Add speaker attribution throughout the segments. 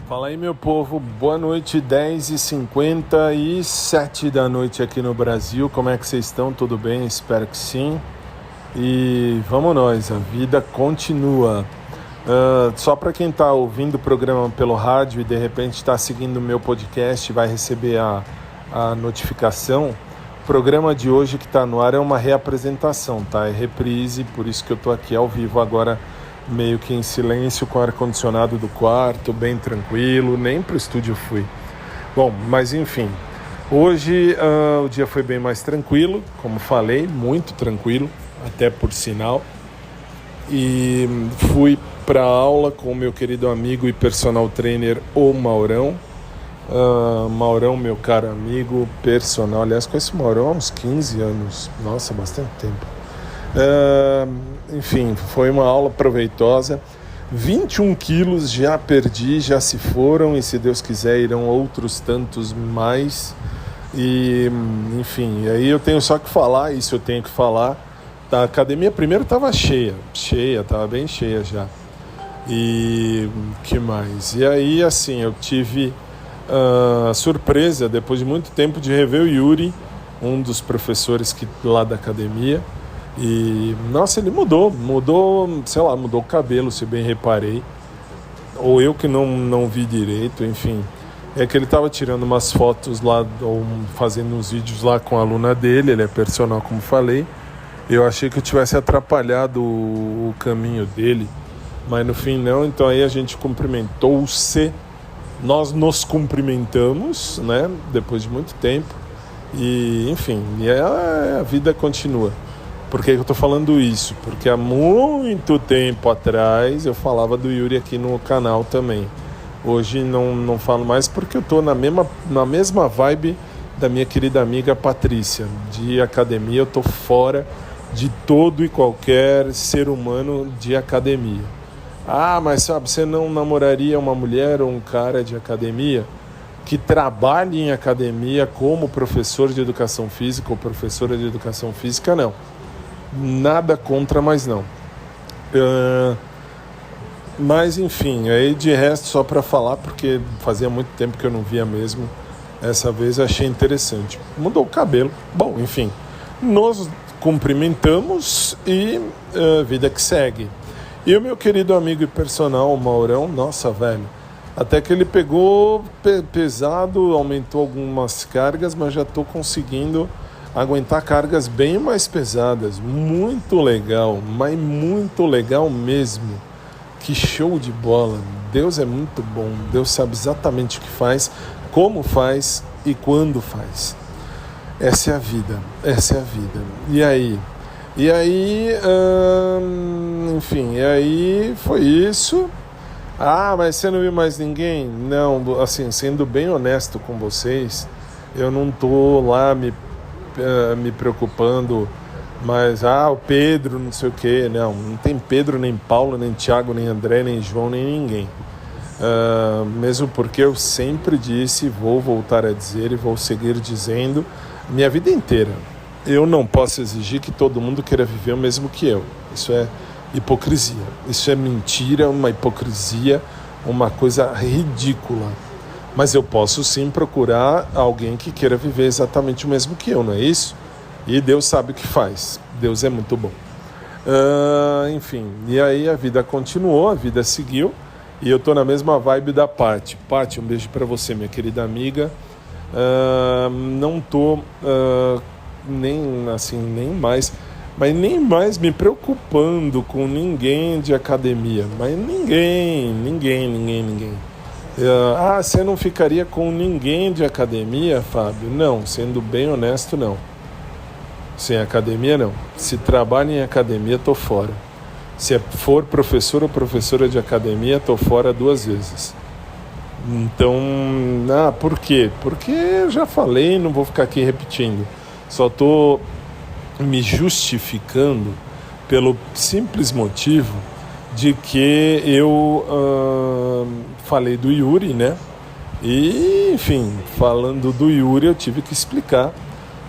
Speaker 1: Fala aí, meu povo, boa noite, 10h57 da noite aqui no Brasil. Como é que vocês estão? Tudo bem? Espero que sim. E vamos nós, a vida continua. Só para quem está ouvindo o programa pelo rádio e de repente está seguindo o meu podcast, vai receber a notificação. O programa de hoje que está no ar é uma reapresentação, tá? É reprise, por isso que eu estou aqui ao vivo agora, meio que em silêncio, com o ar-condicionado do quarto, bem tranquilo, nem pro estúdio fui. Bom, mas enfim, hoje o dia foi bem mais tranquilo, como falei, muito tranquilo, até por sinal, e fui para aula com o meu querido amigo e personal trainer, o Maurão. Maurão, meu caro amigo, personal, aliás, conheço o Maurão há uns 15 anos, nossa, bastante tempo. Enfim, foi uma aula proveitosa. 21 quilos já perdi, já se foram, e se Deus quiser irão outros tantos mais. E enfim, aí eu tenho só que falar, isso eu tenho que falar. A academia primeiro estava cheia, estava bem cheia já. E que mais? E aí assim, eu tive surpresa, depois de muito tempo, de rever o Yuri, um dos professores lá da academia. E, nossa, ele mudou, sei lá, mudou o cabelo, se bem reparei. Ou eu que não vi direito, enfim. É que ele estava tirando umas fotos lá, ou fazendo uns vídeos lá com a aluna dele, ele é personal, como falei. Eu achei que eu tivesse atrapalhado o caminho dele, mas no fim não. Então aí a gente cumprimentou-se, nós nos cumprimentamos, né, depois de muito tempo. E, enfim, a vida continua. Por que eu estou falando isso? Porque há muito tempo atrás eu falava do Yuri aqui no canal também. Hoje não falo mais porque eu estou na mesma vibe da minha querida amiga Patrícia. De academia, eu estou fora de todo e qualquer ser humano de academia. Ah, mas sabe, você não namoraria uma mulher ou um cara de academia que trabalhe em academia como professor de educação física ou professora de educação física? Não. Nada contra, mas não. Mas enfim, aí de resto, só para falar, porque fazia muito tempo que eu não via mesmo. Essa vez eu achei interessante. Mudou o cabelo. Bom, enfim, nos cumprimentamos e vida que segue. E o meu querido amigo e personal, o Maurão, nossa, velho, até que ele pegou pesado, aumentou algumas cargas, mas já estou conseguindo aguentar cargas bem mais pesadas. Muito legal, mas muito legal mesmo. Que show de bola. Deus é muito bom. Deus sabe exatamente o que faz, como faz e quando faz. Essa é a vida. E aí, enfim, e aí foi isso. Ah, mas você não viu mais ninguém? Não, assim, sendo bem honesto com vocês, eu não tô lá me preocupando, mas o Pedro, não sei o que, não tem Pedro, nem Paulo, nem Tiago, nem André, nem João, nem ninguém, mesmo porque eu sempre disse, vou voltar a dizer e vou seguir dizendo minha vida inteira, eu não posso exigir que todo mundo queira viver o mesmo que eu. Isso é hipocrisia, isso é mentira, uma hipocrisia, uma coisa ridícula. Mas eu posso sim procurar alguém que queira viver exatamente o mesmo que eu, não é isso? E Deus sabe o que faz. Deus é muito bom. Enfim, e aí a vida continuou, a vida seguiu. E eu tô na mesma vibe da Paty. Paty, um beijo pra você, minha querida amiga. Não tô nem mais me preocupando com ninguém de academia. Mas ninguém. Você não ficaria com ninguém de academia, Fábio? Não, sendo bem honesto, não. Sem academia, não. Se trabalha em academia, tô fora. Se for professor ou professora de academia, tô fora 2 vezes. Então, por quê? Porque eu já falei, não vou ficar aqui repetindo. Só tô me justificando pelo simples motivo de que eu falei do Yuri, né? E, enfim, falando do Yuri, eu tive que explicar,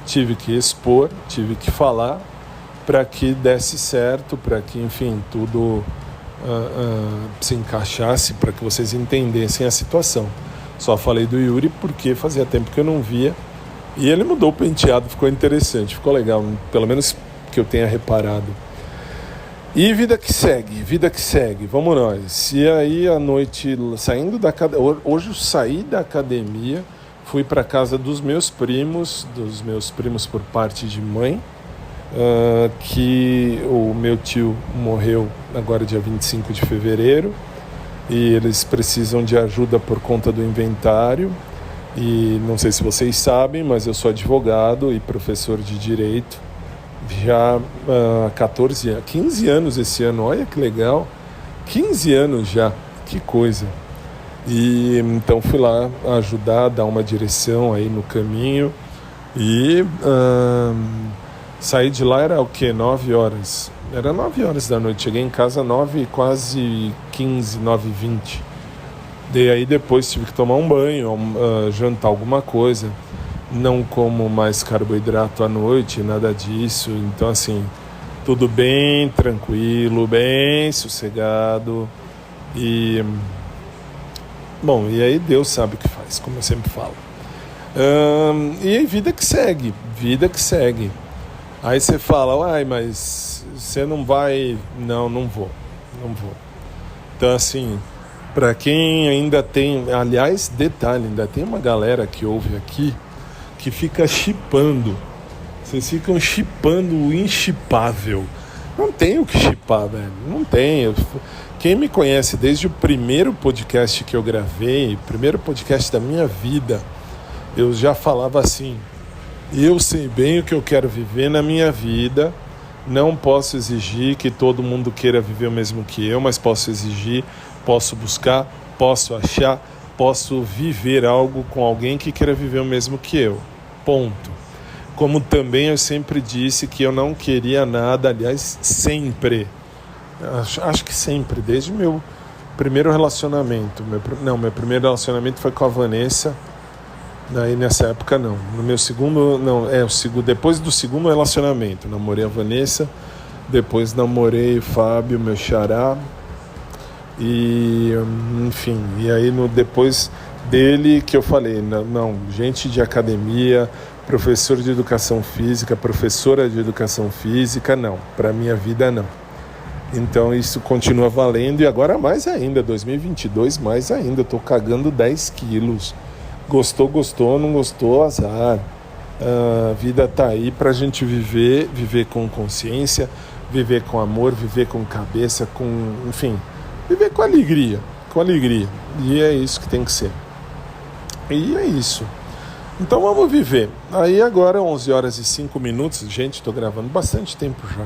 Speaker 1: tive que expor, tive que falar para que desse certo, para que, enfim, tudo se encaixasse para que vocês entendessem a situação. Só falei do Yuri porque fazia tempo que eu não via. E ele mudou o penteado, ficou interessante, ficou legal, pelo menos que eu tenha reparado. E vida que segue, vamos nós. E aí à noite, saindo da academia, hoje eu saí da academia, fui para casa dos meus primos por parte de mãe, que o meu tio morreu agora dia 25 de fevereiro, e eles precisam de ajuda por conta do inventário. E não sei se vocês sabem, mas eu sou advogado e professor de direito já há 15 anos esse ano, olha que legal, 15 anos já, que coisa. E então fui lá ajudar, dar uma direção aí no caminho e saí de lá, era o quê? 9 horas. Era 9 horas da noite, cheguei em casa 9, quase 15, 9h20. Daí aí depois tive que tomar um banho, jantar alguma coisa. Não como mais carboidrato à noite, nada disso. Então, assim, tudo bem tranquilo, bem sossegado. E, bom, e aí Deus sabe o que faz, como eu sempre falo. E aí vida que segue. Aí você fala, uai, mas você não vai... Não vou. Então, assim, para quem ainda tem... Aliás, detalhe, ainda tem uma galera que ouve aqui que fica chipando. Vocês ficam chipando o inchipável. Não tem o que chipar, velho. Não tem. Quem me conhece desde o primeiro podcast que eu gravei, primeiro podcast da minha vida, eu já falava assim: eu sei bem o que eu quero viver na minha vida, não posso exigir que todo mundo queira viver o mesmo que eu, mas posso exigir, posso buscar, posso achar, posso viver algo com alguém que queira viver o mesmo que eu. Ponto. Como também eu sempre disse que eu não queria nada, aliás, sempre. Acho que sempre, desde meu primeiro relacionamento. Meu primeiro relacionamento foi com a Vanessa. Aí nessa época não. No meu segundo, depois do segundo relacionamento, namorei a Vanessa, depois namorei o Fábio, meu xará. E enfim, e aí depois dele que eu falei, não, gente de academia, professor de educação física, professora de educação física, não, para minha vida não. Então isso continua valendo, e agora mais ainda, 2022 mais ainda, eu tô cagando 10 quilos. Gostou, não gostou, azar. A vida tá aí pra gente viver com consciência, viver com amor, viver com cabeça, enfim, viver com alegria. E é isso que tem que ser. E é isso. Então vamos viver. Aí agora 11 horas e 5 minutos. Gente, estou gravando bastante tempo já.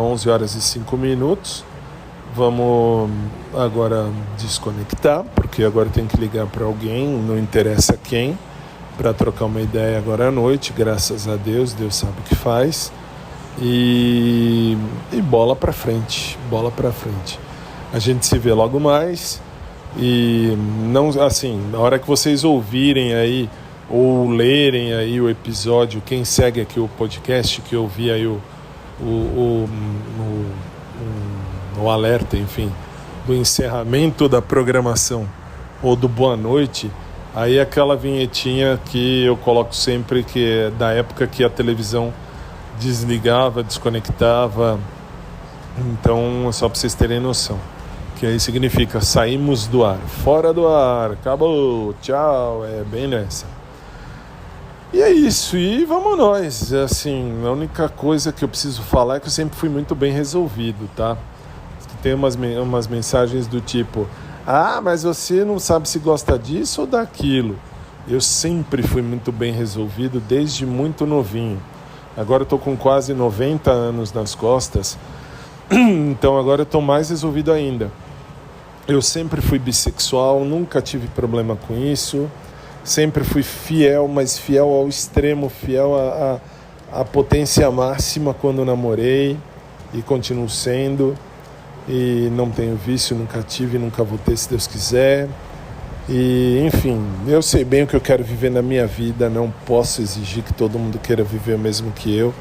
Speaker 1: 11 horas e 5 minutos. Vamos agora desconectar, porque agora tem que ligar para alguém, não interessa quem, para trocar uma ideia agora à noite. Graças a Deus, Deus sabe o que faz. E bola para frente. A gente se vê logo mais. E não, assim, na hora que vocês ouvirem aí ou lerem aí o episódio, quem segue aqui o podcast, que ouvir aí o alerta, enfim, do encerramento da programação ou do boa noite, aí aquela vinhetinha que eu coloco sempre, que é da época que a televisão desligava, desconectava. Então, só para vocês terem noção, que aí significa saímos do ar, fora do ar, acabou, tchau, é bem nessa. E é isso, e vamos nós. Assim, a única coisa que eu preciso falar é que eu sempre fui muito bem resolvido, tá? Tem umas mensagens do tipo: ah, mas você não sabe se gosta disso ou daquilo. Eu sempre fui muito bem resolvido desde muito novinho. Agora eu tô com quase 90 anos nas costas, então agora eu tô mais resolvido ainda. Eu sempre fui bissexual, nunca tive problema com isso. Sempre fui fiel, mas fiel ao extremo, fiel à potência máxima quando namorei, e continuo sendo. E não tenho vício, nunca tive, nunca vou ter, se Deus quiser. E enfim, eu sei bem o que eu quero viver na minha vida. Não posso exigir que todo mundo queira viver o mesmo que eu,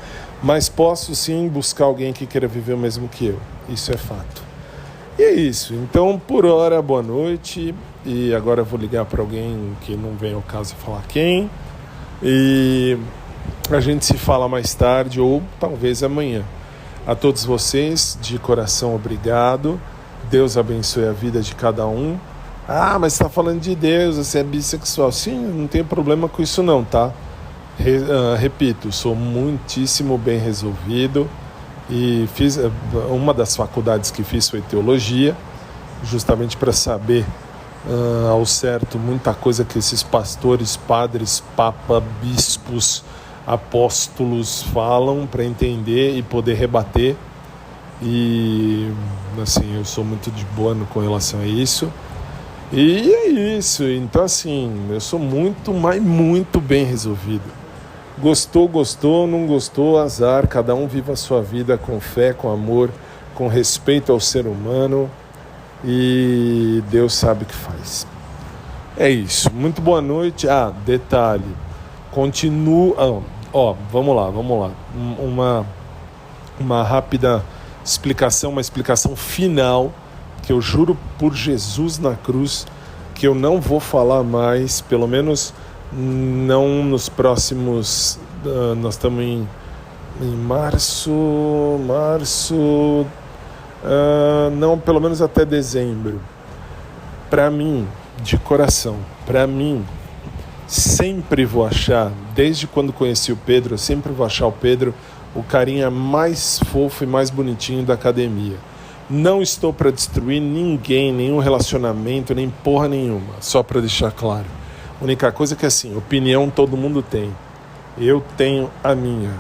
Speaker 1: mas posso sim buscar alguém que queira viver o mesmo que eu. Isso é fato. E é isso. Então, por hora, boa noite. E agora eu vou ligar para alguém que não vem ao caso falar quem. E a gente se fala mais tarde ou talvez amanhã. A todos vocês, de coração, obrigado. Deus abençoe a vida de cada um. Ah, mas você está falando de Deus, você é bissexual. Sim, não tenho problema com isso não, tá? Repito, sou muitíssimo bem resolvido. E fiz uma das faculdades que fiz foi teologia, justamente para saber ao certo muita coisa que esses pastores, padres, papa, bispos, apóstolos falam, para entender e poder rebater. E assim, eu sou muito de boa com relação a isso. E é isso. Então assim, eu sou muito, mas muito bem resolvido. Gostou, não gostou, azar. Cada um viva a sua vida com fé, com amor, com respeito ao ser humano. E Deus sabe o que faz. É isso. Muito boa noite. Detalhe. Continua. Vamos lá. Uma rápida explicação, uma explicação final, que eu juro por Jesus na cruz, que eu não vou falar mais, pelo menos não nos próximos, nós estamos em março, não, pelo menos até dezembro. Para mim, de coração, sempre vou achar, desde quando conheci o Pedro, eu sempre vou achar o Pedro o carinha mais fofo e mais bonitinho da academia. Não estou para destruir ninguém, nenhum relacionamento, nem porra nenhuma, só para deixar claro. A única coisa é que assim, opinião todo mundo tem. Eu tenho a minha.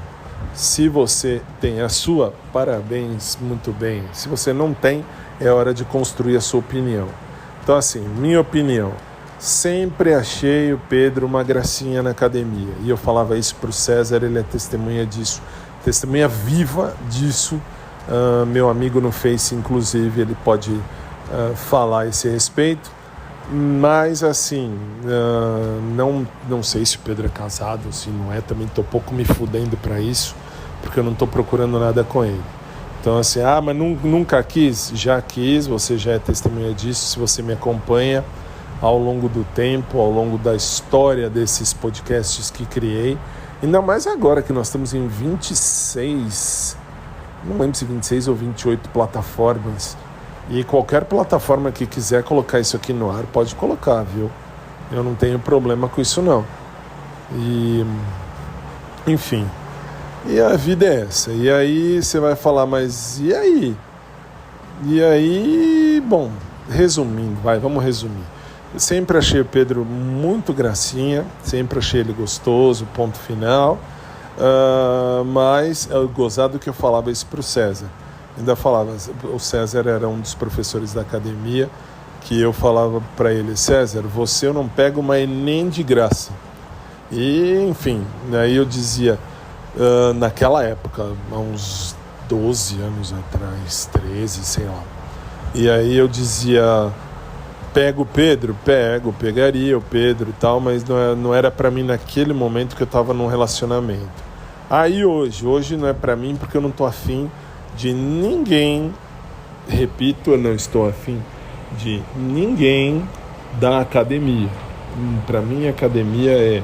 Speaker 1: Se você tem a sua, parabéns, muito bem. Se você não tem, é hora de construir a sua opinião. Então assim, minha opinião, sempre achei o Pedro uma gracinha na academia. E eu falava isso para o César, ele é testemunha disso, testemunha viva disso. Meu amigo no Face, inclusive, ele pode falar a esse respeito. Mas assim, não sei se o Pedro é casado, se não é, também estou pouco me fudendo para isso, porque eu não estou procurando nada com ele. Então assim, mas nunca quis? Já quis, você já é testemunha disso, se você me acompanha ao longo do tempo, ao longo da história desses podcasts que criei, ainda mais agora que nós estamos em 26, não lembro se 26 ou 28 plataformas. E qualquer plataforma que quiser colocar isso aqui no ar, pode colocar, viu? Eu não tenho problema com isso, não. E, enfim, e a vida é essa. E aí você vai falar, mas e aí? E aí, bom, resumindo, vamos resumir. Eu sempre achei o Pedro muito gracinha, sempre achei ele gostoso, ponto final. Mas gozado que eu falava isso para o César. Ainda falava, o César era um dos professores da academia, que eu falava para ele, César, você eu não pego mais nem de graça. E, enfim, aí eu dizia, naquela época, há uns 12 anos atrás, 13, sei lá. E aí eu dizia, pego o Pedro? Pegaria o Pedro e tal, mas não era para mim naquele momento que eu estava num relacionamento. Aí hoje não é para mim porque eu não estou afim de ninguém, repito, eu não estou afim de ninguém da academia. Para mim, a academia é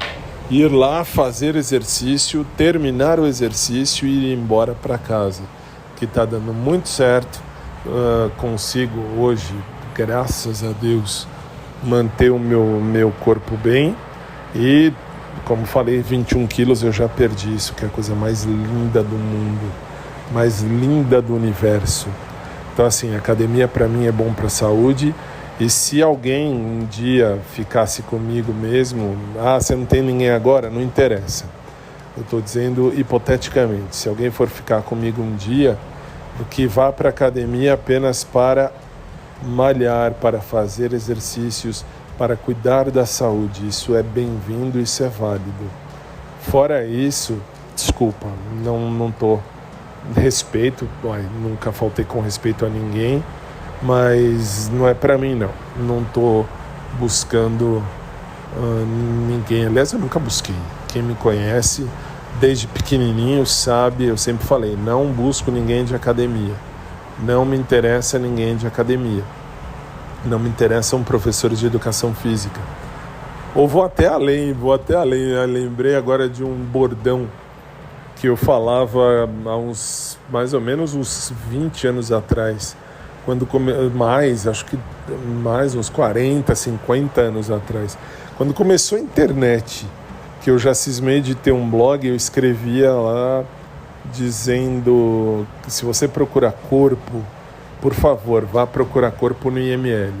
Speaker 1: ir lá fazer exercício, terminar o exercício e ir embora para casa, que está dando muito certo. Consigo hoje, graças a Deus, manter o meu corpo bem e, como falei, 21 quilos eu já perdi, isso que é a coisa mais linda do mundo, mais linda do universo. Então assim, a academia para mim é bom para a saúde. E se alguém um dia ficasse comigo mesmo, você não tem ninguém agora, não interessa. Eu estou dizendo hipoteticamente, se alguém for ficar comigo um dia, que vá para a academia apenas para malhar, para fazer exercícios, para cuidar da saúde, isso é bem-vindo, isso é válido. Fora isso, desculpa, não estou... Respeito, nunca faltei com respeito a ninguém, mas não é para mim, não estou buscando ninguém. Aliás, eu nunca busquei. Quem me conhece desde pequenininho sabe, eu sempre falei, não busco ninguém de academia. Não me interessa ninguém de academia. Não me interessam professores de educação física. Ou vou até além. Eu lembrei agora de um bordão que eu falava há mais ou menos uns 20 anos atrás. Uns 40, 50 anos atrás. Quando começou a internet, que eu já cismei de ter um blog, eu escrevia lá dizendo que se você procurar corpo, por favor, vá procurar corpo no IML.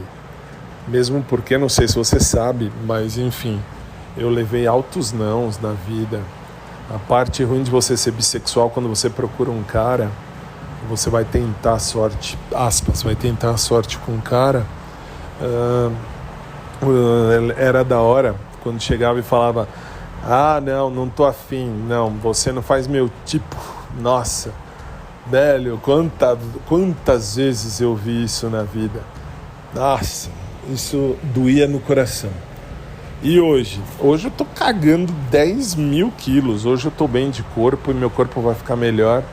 Speaker 1: Mesmo porque, não sei se você sabe, mas enfim, eu levei altos nãos na vida. A parte ruim de você ser bissexual, quando você procura um cara, você vai tentar a sorte, aspas, vai tentar a sorte com um cara. Era da hora quando chegava e falava: ah, não tô afim, não, você não faz meu tipo. Nossa, velho, quantas vezes eu vi isso na vida. Nossa, isso doía no coração. E hoje eu tô cagando 10 mil quilos. Hoje eu tô bem de corpo e meu corpo vai ficar melhor.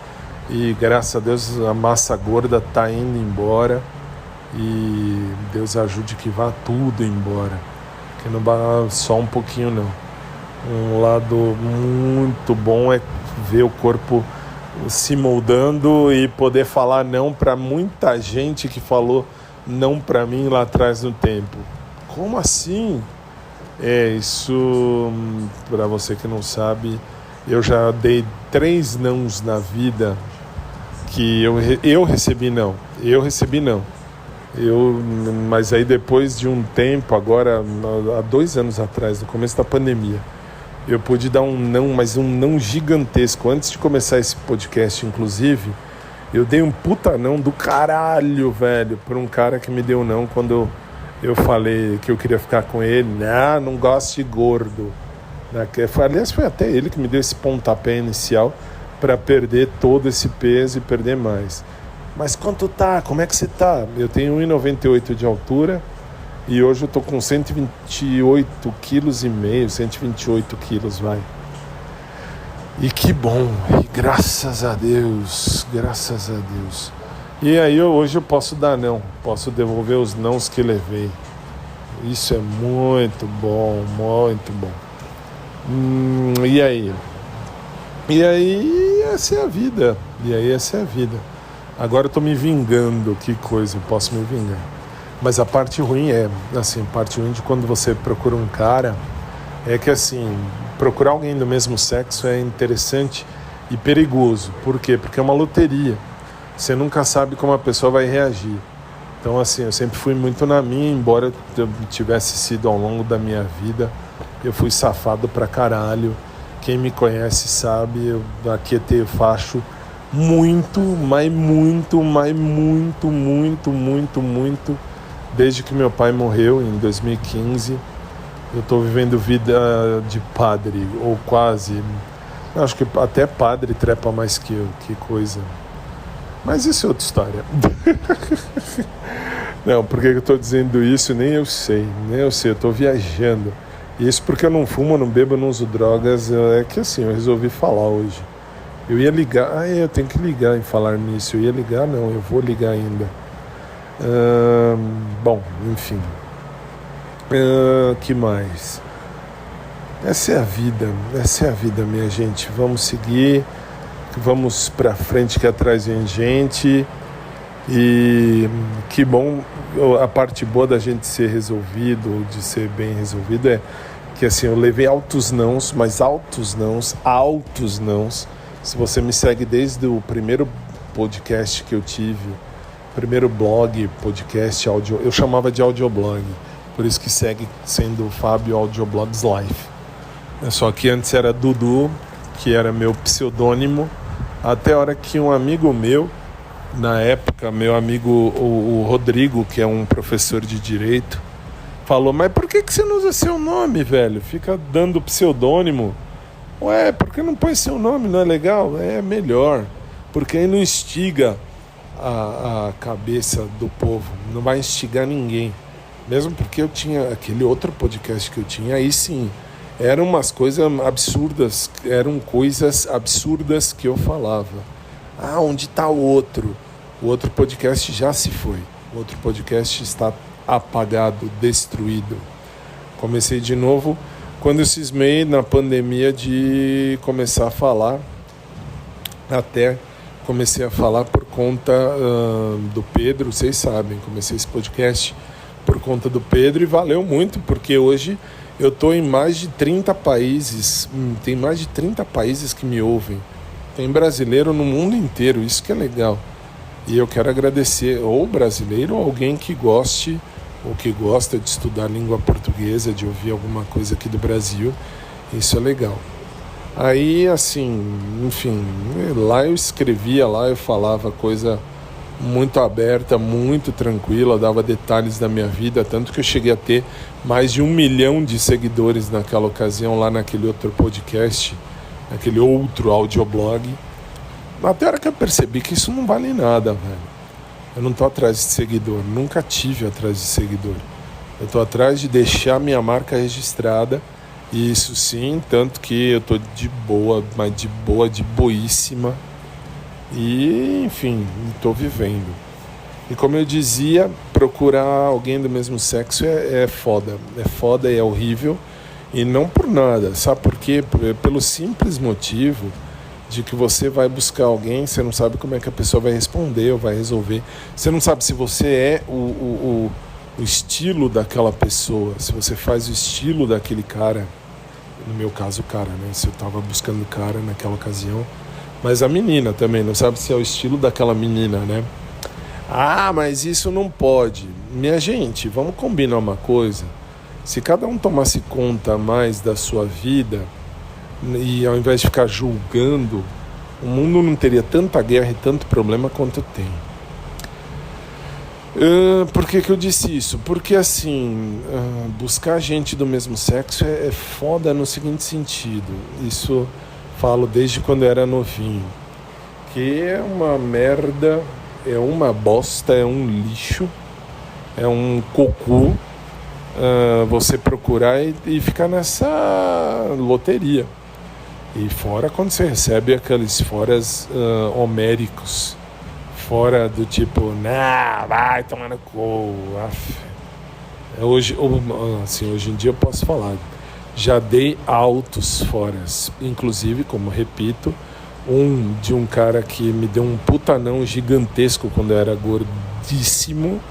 Speaker 1: E graças a Deus a massa gorda tá indo embora. E Deus ajude que vá tudo embora. Que não vá só um pouquinho não. Um lado muito bom é ver o corpo se moldando e poder falar não para muita gente que falou não para mim lá atrás no tempo. Como assim? Isso, para você que não sabe, eu já dei 3 nãos na vida que eu recebi não. Mas aí depois de um tempo, agora há 2 anos atrás, no começo da pandemia, eu pude dar um não, mas um não gigantesco. Antes de começar esse podcast, inclusive, eu dei um puta não do caralho, velho, pra um cara que me deu não quando eu falei que eu queria ficar com ele. Não gosto de gordo. Aliás, foi até ele que me deu esse pontapé inicial para perder todo esse peso e perder mais. Mas quanto tá? Como é que você tá? Eu tenho 1,98 de altura e hoje eu tô com 128 quilos e meio, 128 quilos, vai. E que bom, e graças a Deus. E aí hoje eu posso dar não, posso devolver os nãos que levei. Isso é muito bom, muito bom. E aí essa é a vida. Agora eu tô me vingando, que coisa, eu posso me vingar. Mas a parte ruim a parte ruim de quando você procura um cara, é que assim, procurar alguém do mesmo sexo é interessante e perigoso. Por quê? Porque é uma loteria. Você nunca sabe como a pessoa vai reagir. Então assim, eu sempre fui muito na minha, embora eu tivesse sido ao longo da minha vida, eu fui safado pra caralho. Quem me conhece sabe, eu aqui facho muito, desde que meu pai morreu em 2015. Eu tô vivendo vida de padre, ou quase. Acho que até padre trepa mais que eu, que coisa. Mas isso é outra história. Não, por que eu tô dizendo isso? Nem eu sei, eu tô viajando. Isso porque eu não fumo, não bebo, não uso drogas. É que assim, eu resolvi falar hoje. Eu ia ligar, eu tenho que ligar em falar nisso. Eu ia ligar, não, eu vou ligar ainda. Bom, enfim. Que mais? Essa é a vida, minha gente. Vamos seguir, vamos pra frente que atrás vem gente. E que bom, a parte boa da gente ser resolvido, de ser bem resolvido, é que assim, eu levei altos nãos, mas altos nãos. Se você me segue desde o primeiro podcast que eu tive, primeiro blog, podcast, áudio, eu chamava de audioblog, por isso que segue sendo o Fábio Audioblogs Life. Só que antes era Dudu, que era meu pseudônimo, até a hora que um amigo meu, na época, meu amigo o Rodrigo, que é um professor de direito, falou: mas por que você não usa seu nome, velho? Fica dando pseudônimo. Ué, por que não põe seu nome? Não é legal? É melhor, porque aí não instiga a cabeça do povo, não vai instigar ninguém. Mesmo porque eu tinha aquele outro podcast que eu tinha, aí sim, eram coisas absurdas que eu falava. Onde está o outro? O outro podcast já se foi. O outro podcast está apagado, destruído. Comecei de novo quando eu cismei na pandemia de começar a falar. Até comecei a falar por conta do Pedro, vocês sabem, comecei esse podcast por conta do Pedro e valeu muito, porque hoje eu estou em mais de 30 países, tem mais de 30 países que me ouvem. Tem brasileiro no mundo inteiro, isso que é legal. E eu quero agradecer ou brasileiro ou alguém que goste ou que gosta de estudar língua portuguesa, de ouvir alguma coisa aqui do Brasil. Isso é legal. Aí, assim, enfim, lá eu escrevia, lá eu falava coisa muito aberta, muito tranquila, dava detalhes da minha vida, tanto que eu cheguei a ter mais de 1 milhão de seguidores naquela ocasião, lá naquele outro podcast, naquele outro audioblog. Até a hora que eu percebi que isso não vale nada, velho. Eu não tô atrás de seguidor, nunca tive atrás de seguidor. Eu tô atrás de deixar minha marca registrada, e isso sim, tanto que eu tô de boa, mas de boa, de boíssima. E, enfim, tô vivendo. E como eu dizia, procurar alguém do mesmo sexo é foda. É foda e é horrível. E não por nada, sabe por quê? Pelo simples motivo de que você vai buscar alguém, você não sabe como é que a pessoa vai responder ou vai resolver. Você não sabe se você é o estilo daquela pessoa, se você faz o estilo daquele cara. No meu caso, o cara, né? Se eu tava buscando o cara naquela ocasião. Mas a menina também, não sabe se é o estilo daquela menina, né? Ah, mas isso não pode. Minha gente, vamos combinar uma coisa. Se cada um tomasse conta mais da sua vida, e ao invés de ficar julgando, o mundo não teria tanta guerra e tanto problema quanto tem. Por que eu disse isso? Porque assim, buscar gente do mesmo sexo é foda no seguinte sentido. Isso falo desde quando eu era novinho. Que é uma merda, é uma bosta, é um lixo, é um cocô. Você procurar e ficar nessa loteria. E fora quando você recebe aqueles foras homéricos, fora do tipo, vai tomar no cu. Hoje em dia eu posso falar, já dei altos foras, inclusive, como repito, de um cara que me deu um putanão gigantesco quando eu era gordíssimo.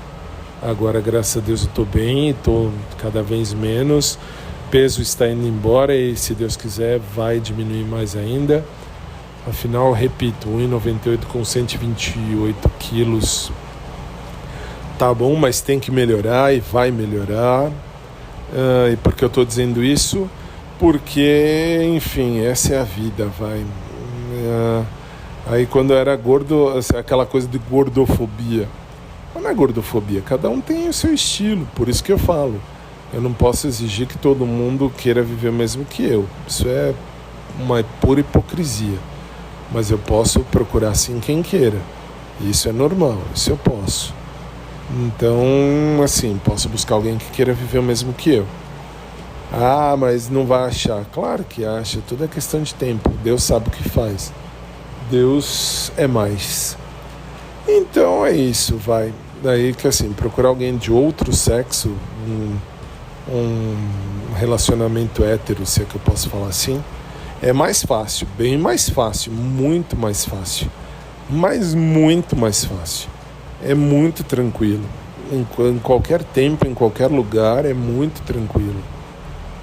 Speaker 1: Agora, graças a Deus, eu estou bem, estou cada vez menos. Peso está indo embora e, se Deus quiser, vai diminuir mais ainda. Afinal, repito, 1,98 com 128 quilos. Tá bom, mas tem que melhorar e vai melhorar. E por que eu estou dizendo isso? Porque, enfim, essa é a vida, vai. Aí quando eu era gordo, aquela coisa de gordofobia. Não é gordofobia, cada um tem o seu estilo, por isso que eu falo. Eu não posso exigir que todo mundo queira viver o mesmo que eu. Isso é uma pura hipocrisia. Mas eu posso procurar sim quem queira. Isso é normal, isso eu posso. Então, assim, posso buscar alguém que queira viver o mesmo que eu. Ah, mas não vai achar. Claro que acha, tudo é questão de tempo. Deus sabe o que faz. Deus é mais. Então é isso, vai. Daí que assim, procurar alguém de outro sexo, um relacionamento hétero, se é que eu posso falar assim, é mais fácil, bem mais fácil, muito mais fácil. Mas muito mais fácil. É muito tranquilo. Em qualquer tempo, em qualquer lugar, é muito tranquilo.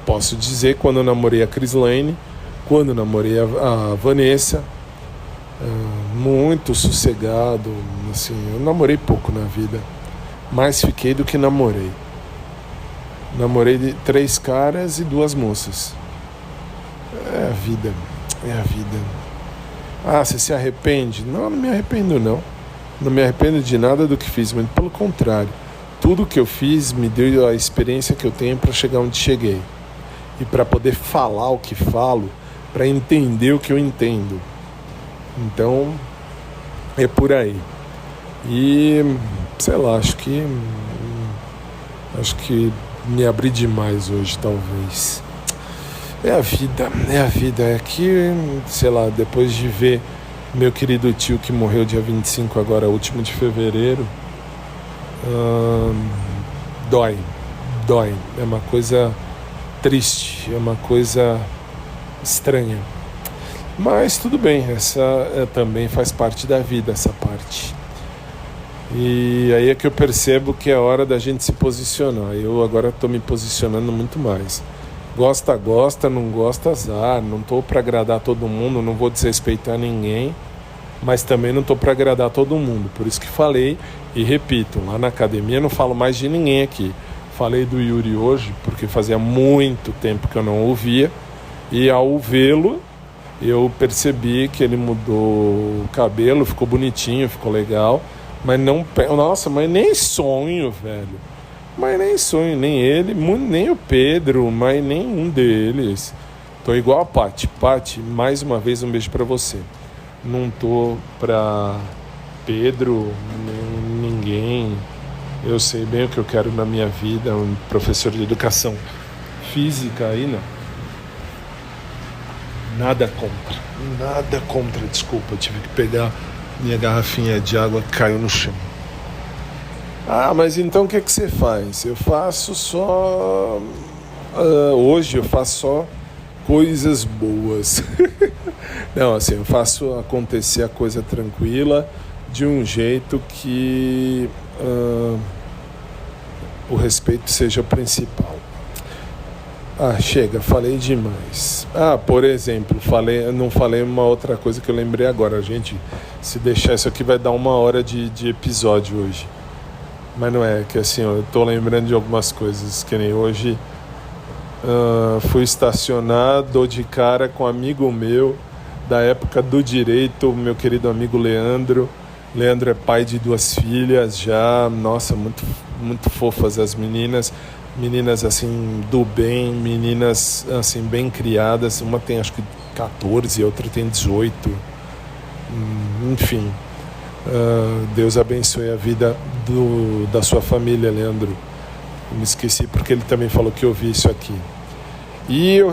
Speaker 1: Posso dizer, quando eu namorei a Crislane, quando eu namorei a Vanessa, muito sossegado, assim, eu namorei pouco na vida, mais fiquei do que namorei. Namorei 3 caras e 2 moças. É a vida, é a vida. Ah, você se arrepende? Não me arrependo não. Não me arrependo de nada do que fiz, mas pelo contrário. Tudo que eu fiz me deu a experiência que eu tenho para chegar onde cheguei. E para poder falar o que falo, para entender o que eu entendo. Então, é por aí. E, sei lá, acho que me abri demais hoje, talvez. É a vida. É que, sei lá, depois de ver Meu querido tio que morreu dia 25 agora, último de fevereiro, dói, é uma coisa triste, é uma coisa estranha, mas tudo bem, essa também faz parte da vida, essa parte. E aí é que eu percebo que é hora da gente se posicionar. Eu agora estou me posicionando muito mais. Gosta, não gosta, azar. Não estou para agradar todo mundo, não vou desrespeitar ninguém, mas também não estou para agradar todo mundo. Por isso que falei e repito, lá na academia não falo mais de ninguém aqui. Falei do Yuri hoje porque fazia muito tempo que eu não ouvia, e ao vê-lo eu percebi que ele mudou o cabelo, ficou bonitinho, ficou legal. Mas não... Nossa, mas nem sonho, velho. Mas nem sonho, nem ele, nem o Pedro, mas nenhum deles. Tô igual a Paty. Paty, mais uma vez um beijo pra você. Não tô pra Pedro, nem ninguém. Eu sei bem o que eu quero na minha vida. Um professor de educação física aí, não. Nada contra, desculpa, eu tive que pegar... Minha garrafinha de água caiu no chão. Mas então o que você faz? Eu faço só... hoje eu faço só coisas boas. Não, assim, eu faço acontecer a coisa tranquila, de um jeito que o respeito seja o principal. Chega, falei demais. Por exemplo, não falei uma outra coisa que eu lembrei agora. Gente, se deixar isso aqui vai dar 1 hora de episódio hoje. Mas não é, que assim, eu tô lembrando de algumas coisas, que nem hoje fui estacionar, dou de cara com um amigo meu, da época do direito, meu querido amigo Leandro. Leandro é pai de 2 filhas já, nossa, muito, muito fofas as meninas. Meninas assim do bem, meninas assim bem criadas, uma tem acho que 14, a outra tem 18, enfim, Deus abençoe a vida da sua família, Leandro. Eu me esqueci porque ele também falou que eu ouvi isso aqui. E eu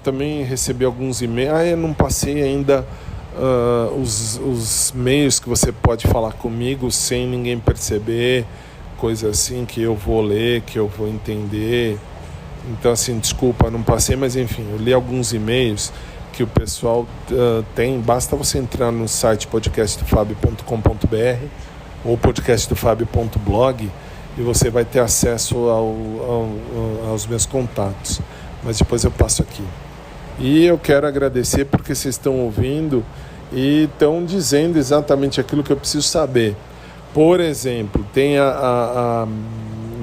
Speaker 1: também recebi alguns e-mails. Eu não passei ainda os meios que você pode falar comigo sem ninguém perceber, coisa assim que eu vou ler, que eu vou entender. Então assim, desculpa, não passei, mas enfim, eu li alguns e-mails que o pessoal tem. Basta você entrar no site podcastdofabio.com.br ou podcastdofabio.blog e você vai ter acesso aos meus contatos, mas depois eu passo aqui. E eu quero agradecer porque vocês estão ouvindo e estão dizendo exatamente aquilo que eu preciso saber. Por exemplo, tem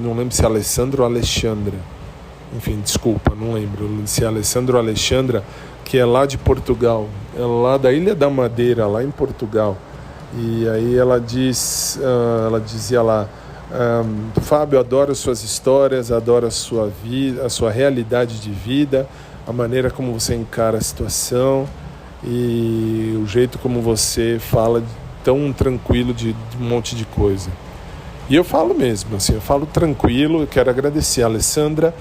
Speaker 1: não lembro se é Alessandro ou Alexandra, enfim, desculpa, não lembro se é Alessandro ou Alexandra, que é lá de Portugal, é lá da Ilha da Madeira, lá em Portugal. E aí ela dizia lá: Fábio, adoro suas histórias, adoro a sua vida, a sua realidade de vida, a maneira como você encara a situação e o jeito como você fala tão tranquilo de um monte de coisa. E eu falo mesmo, assim, eu falo tranquilo. Eu quero agradecer a Alessandra,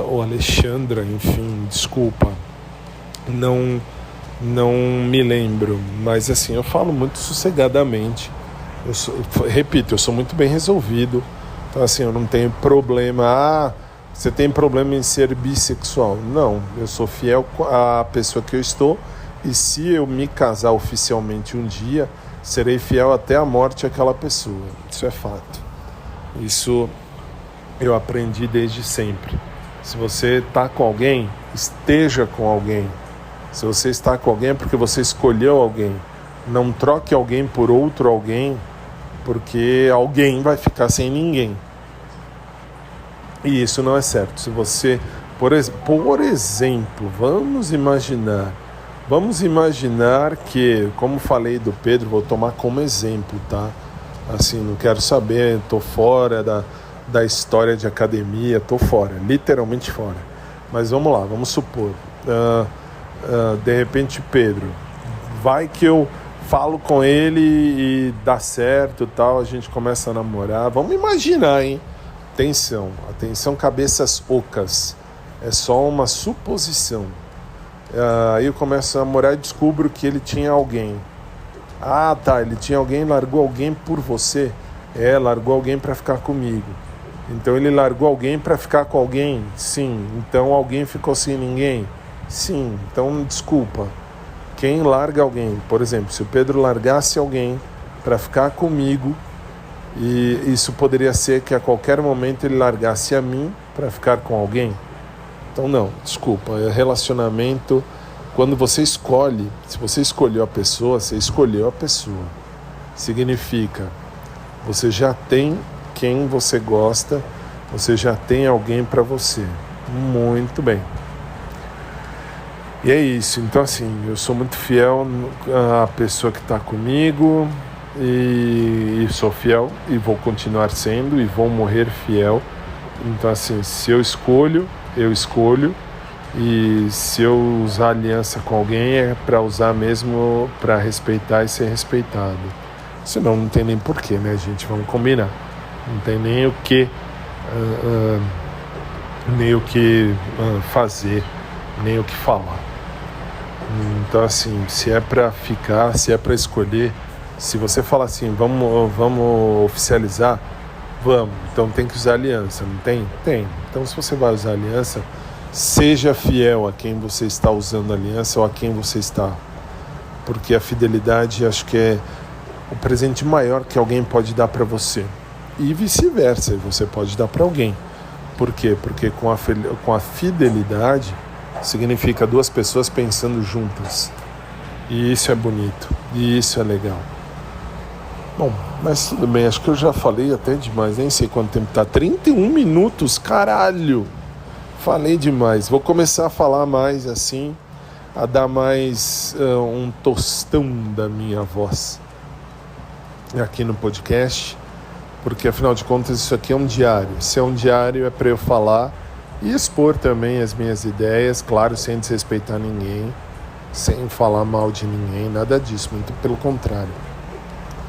Speaker 1: ou Alexandra, enfim, desculpa, não me lembro, mas assim, eu falo muito sossegadamente. Repito, eu sou muito bem resolvido, então assim, eu não tenho problema. Você tem problema em ser bissexual? Não, eu sou fiel à pessoa que eu estou, e se eu me casar oficialmente um dia, serei fiel até a morte àquela pessoa. Isso é fato. Isso eu aprendi desde sempre. Se você está com alguém, esteja com alguém. Se você está com alguém é porque você escolheu alguém. Não troque alguém por outro alguém, porque alguém vai ficar sem ninguém. E isso não é certo. Se você, por exemplo, vamos imaginar que, como falei do Pedro, vou tomar como exemplo, tá? Assim, não quero saber, tô fora da história de academia, tô fora, literalmente fora. Mas vamos lá, vamos supor, de repente Pedro, vai que eu falo com ele e dá certo, tal, a gente começa a namorar. Vamos imaginar, hein? Atenção, cabeças ocas. É só uma suposição. Aí eu começo a namorar e descubro que ele tinha alguém. Ah, tá, ele tinha alguém, largou alguém por você. Largou alguém para ficar comigo. Então ele largou alguém para ficar com alguém? Sim. Então alguém ficou sem ninguém? Sim. Então desculpa. Quem larga alguém? Por exemplo, se o Pedro largasse alguém para ficar comigo, e isso poderia ser que a qualquer momento ele largasse a mim para ficar com alguém? Então não, desculpa. Relacionamento, quando você escolhe, se você escolheu a pessoa, você escolheu a pessoa. Significa, você já tem quem você gosta, você já tem alguém para você. Muito bem. E é isso. Então assim, eu sou muito fiel à pessoa que está comigo e sou fiel e vou continuar sendo e vou morrer fiel. Então assim, se eu escolho, e se eu usar aliança com alguém é para usar mesmo para respeitar e ser respeitado. Senão não tem nem porquê, né, gente? Vamos combinar. Não tem nem o que fazer, nem o que falar. Então assim, se é para ficar, se é para escolher, se você fala assim, vamos oficializar, vamos, então tem que usar aliança, não tem? Tem. Então se você vai usar aliança, seja fiel a quem você está usando aliança ou a quem você está. Porque a fidelidade acho que é o presente maior que alguém pode dar para você. E vice-versa, você pode dar para alguém. Por quê? Porque com a fidelidade significa duas pessoas pensando juntas. E isso é bonito. E isso é legal. Bom, mas tudo bem. Acho que eu já falei até demais. Nem sei quanto tempo tá. 31 minutos, caralho! Falei demais. Vou começar a falar mais assim, a dar mais um tostão da minha voz aqui no podcast, porque afinal de contas isso aqui é um diário. Se é um diário é para eu falar e expor também as minhas ideias, claro, sem desrespeitar ninguém, sem falar mal de ninguém, nada disso, muito pelo contrário,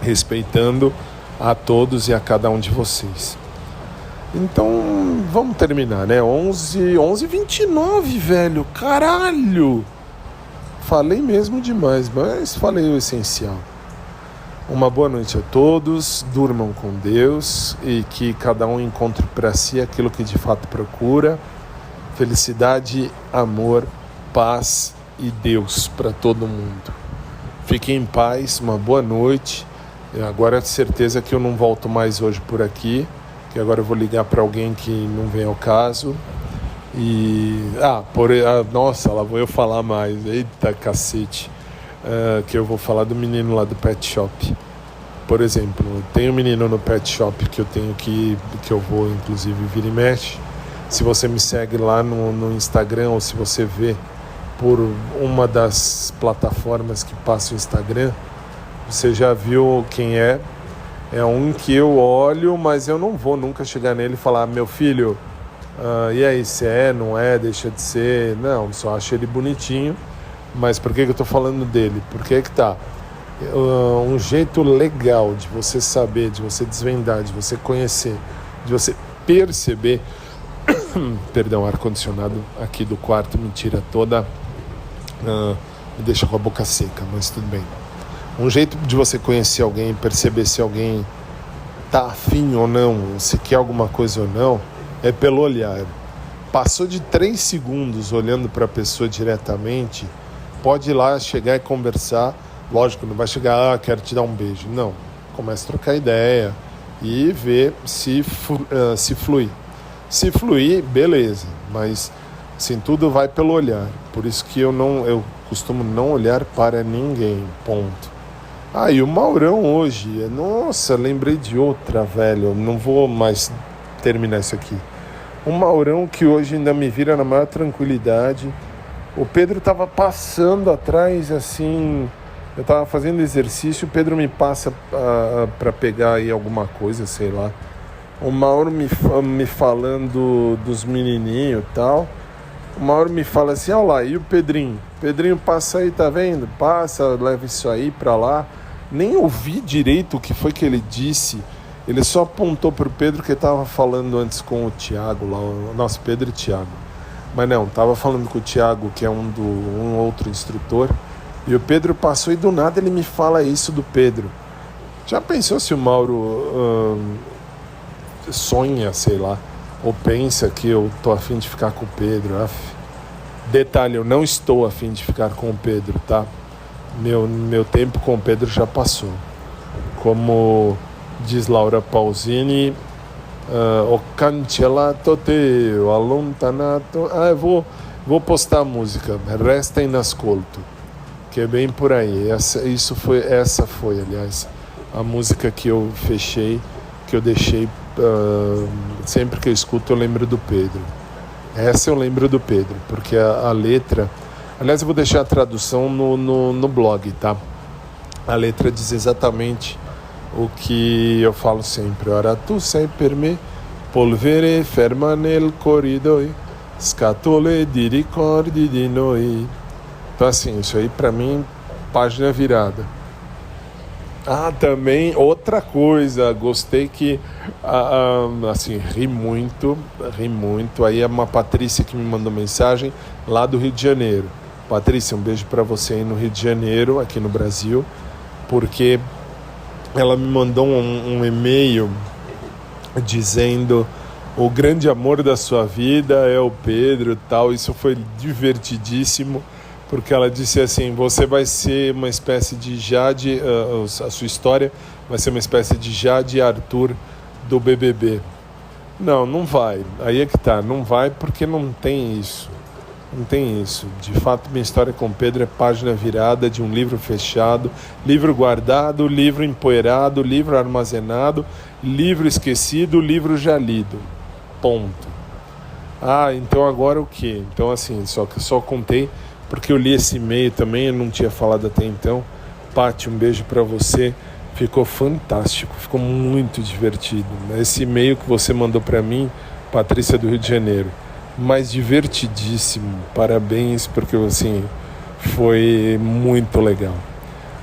Speaker 1: respeitando a todos e a cada um de vocês. Então vamos terminar, né? 11h29, velho, caralho, falei mesmo demais, mas falei o essencial. Uma boa noite a todos, durmam com Deus e que cada um encontre para si aquilo que de fato procura. Felicidade, amor, paz e Deus para todo mundo. Fiquem em paz, uma boa noite. Agora é certeza que eu não volto mais hoje por aqui, que agora eu vou ligar para alguém que não vem ao caso. Nossa, lá vou eu falar mais, eita cacete. Que eu vou falar do menino lá do Pet Shop. Por exemplo, tem um menino no Pet Shop que eu tenho que eu vou inclusive vir e mexe. Se você me segue lá no Instagram, ou se você vê por uma das plataformas que passa o Instagram, você já viu quem é. É um que eu olho, mas eu não vou nunca chegar nele e falar, meu filho, e aí, se é, não é, deixa de ser. Não, só acho ele bonitinho. Mas por que eu estou falando dele? Porque é que tá. Um jeito legal de você saber, de você desvendar, de você conhecer, de você perceber. Perdão, ar-condicionado aqui do quarto me tira toda. Me deixa com a boca seca, mas tudo bem. Um jeito de você conhecer alguém, perceber se alguém tá afim ou não, se quer alguma coisa ou não, é pelo olhar. Passou de 3 segundos olhando para a pessoa diretamente, pode ir lá, chegar e conversar. Lógico, não vai chegar, quero te dar um beijo. Não, começa a trocar ideia e ver se flui. Se fluir, beleza, mas assim, tudo vai pelo olhar. Por isso que eu costumo não olhar para ninguém, ponto. E o Maurão hoje, nossa, lembrei de outra, velho, não vou mais terminar isso aqui. O Maurão que hoje ainda me vira na maior tranquilidade. O Pedro estava passando atrás, assim, eu estava fazendo exercício, o Pedro me passa para pegar aí alguma coisa, sei lá. O Mauro me falando dos menininhos e tal. O Mauro me fala assim, olha lá, e o Pedrinho? Pedrinho passa aí, tá vendo? Passa, leva isso aí para lá. Nem ouvi direito o que foi que ele disse. Ele só apontou pro Pedro que estava falando antes com o Thiago lá, o nosso Pedro e Thiago. Mas não, estava falando com o Thiago, que é um outro instrutor, E o Pedro passou e do nada ele me fala isso do Pedro. Já pensou se o Mauro sonha, sei lá, ou pensa que eu tô a fim de ficar com o Pedro? Detalhe, eu não estou a fim de ficar com o Pedro, tá? Meu tempo com o Pedro já passou. Como diz Laura Pausini, o cancelato teu, allontanato. Eu vou postar a música, Resta in Ascolto, que é bem por aí. Essa foi, aliás, a música que eu fechei, que eu deixei. Sempre que eu escuto eu lembro do Pedro. Essa eu lembro do Pedro, porque a letra... Aliás, eu vou deixar a tradução no blog, tá? A letra diz exatamente o que eu falo sempre. Ora tu sei per me, polvere ferma nel corridoi, scatole di ricordi di noi. Então assim, isso aí pra mim, página virada. Também outra coisa, gostei que, assim, ri muito. Aí é uma Patrícia que me mandou mensagem lá do Rio de Janeiro. Patrícia, um beijo pra você aí no Rio de Janeiro, aqui no Brasil, porque ela me mandou um e-mail dizendo: o grande amor da sua vida é o Pedro e tal. Isso foi divertidíssimo, porque ela disse assim: você vai ser uma espécie de Jade, a sua história vai ser uma espécie de Jade e Arthur do BBB. Não vai, aí é que tá, não vai, porque não tem isso. De fato, minha história com Pedro é página virada de um livro fechado, livro guardado, livro empoeirado, livro armazenado, livro esquecido, livro já lido. Ponto. Então agora o quê? Então assim, só contei porque eu li esse e-mail também, eu não tinha falado até então. Paty, um beijo pra você. Ficou fantástico, ficou muito divertido. Esse e-mail que você mandou pra mim, Patrícia do Rio de Janeiro, mas divertidíssimo. Parabéns, porque assim, foi muito legal.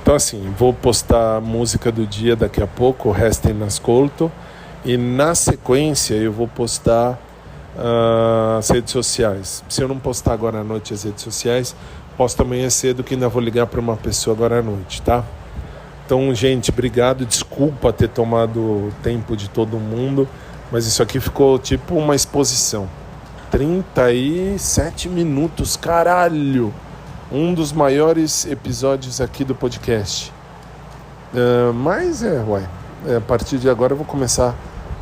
Speaker 1: Então assim, vou postar a música do dia daqui a pouco, Resta in Ascolto, e na sequência eu vou postar as redes sociais. Se eu não postar agora à noite as redes sociais, posto amanhã cedo, que ainda vou ligar para uma pessoa agora à noite, tá? Então, gente, obrigado, desculpa ter tomado o tempo de todo mundo, mas isso aqui ficou tipo uma exposição. 37 minutos, caralho! Um dos maiores episódios aqui do podcast. Mas a partir de agora eu vou começar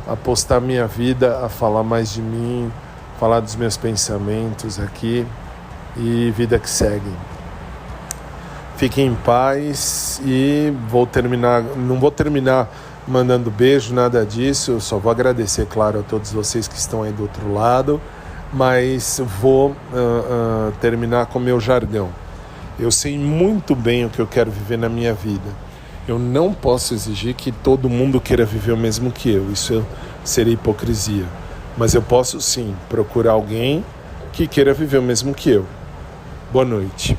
Speaker 1: a postar minha vida, a falar mais de mim, falar dos meus pensamentos aqui, e vida que segue. Fiquem em paz e não vou terminar mandando beijo, nada disso. Eu só vou agradecer, claro, a todos vocês que estão aí do outro lado, mas vou terminar com o meu jargão. Eu sei muito bem o que eu quero viver na minha vida. Eu não posso exigir que todo mundo queira viver o mesmo que eu. Isso seria hipocrisia. Mas eu posso sim procurar alguém que queira viver o mesmo que eu. Boa noite.